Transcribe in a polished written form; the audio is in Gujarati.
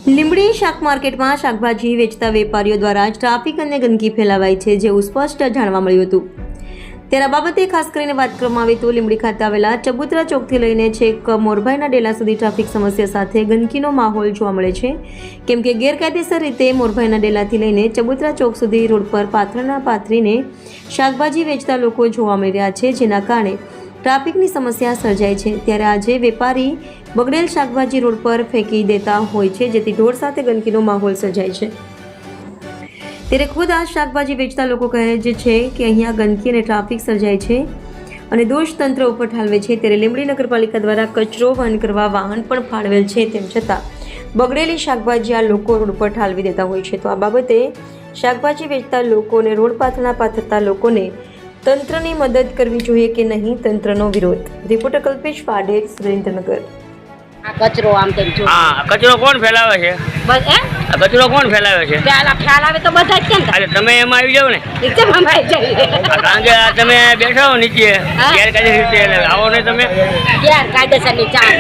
લીંબડી શાક માર્કેટમાં શાકભાજી વેચતા વેપારીઓ દ્વારા ટ્રાફિક અને ગંદકી ફેલાવાય છે, જેવું સ્પષ્ટ જાણવા મળ્યું હતું। ત્યારે આ બાબતે ખાસ કરીને વાત કરવામાં આવે તો લીંબડી ખાતે આવેલા ચબુતરા ચોકથી લઈને છેક મોરભાઈના ડેલા સુધી ટ્રાફિક સમસ્યા સાથે ગંદકીનો માહોલ જોવા મળે છે, કેમ કે ગેરકાયદેસર રીતે મોરભાઈના ડેલાથી લઈને ચબુતરા ચોક સુધી રોડ પર પાથરણા પાથરીને શાકભાજી વેચતા લોકો જોવા મળી રહ્યા છે, જેના કારણે ટ્રાફિકની સમસ્યા સર્જાય છે। ત્યારે આજે વેપારી બગડેલ શાકભાજી રોડ પર ફેંકી દેતા હોય છે, જેથી ઢોર સાથે ગંદકીનો માહોલ સર્જાય છે। ત્યારે ખુદ આ શાકભાજી વેચતા લોકો કહે છે કે અહીંયા ગંદકી અને ટ્રાફિક સર્જાય છે અને દોષ તંત્ર ઉપર ઠાલવે છે। ત્યારે લીંબડી નગરપાલિકા દ્વારા કચરો વહન કરવા વાહન પણ ફાળવેલ છે, તેમ છતાં બગડેલી શાકભાજી આ લોકો રોડ પર ઠાલવી દેતા હોય છે। તો આ બાબતે શાકભાજી વેચતા લોકોને રોડ પાથરણા પાથરતા લોકોને તંત્રની મદદ કરવી જોઈએ કે નહીં, તંત્રનો વિરોધ। રિપોર્ટર કલ્પેશ પાડેર, સુરેન્દ્રનગર। આ કચરો આમ તેમ જો કચરો કોણ ફેલાવે છે? બસ આ કચરો કોણ ફેલાવે છે? ખ્યાલ આવે તો બધા જ કેમ અરે તમે એમાં આવી જાવ ને, એકદમ આમ આવી જાય। કારણ કે તમે બેઠા હો નીચે ગેરકાયદેસર રીતે, આવો ને તમે ગેરકાયદેસરની ચા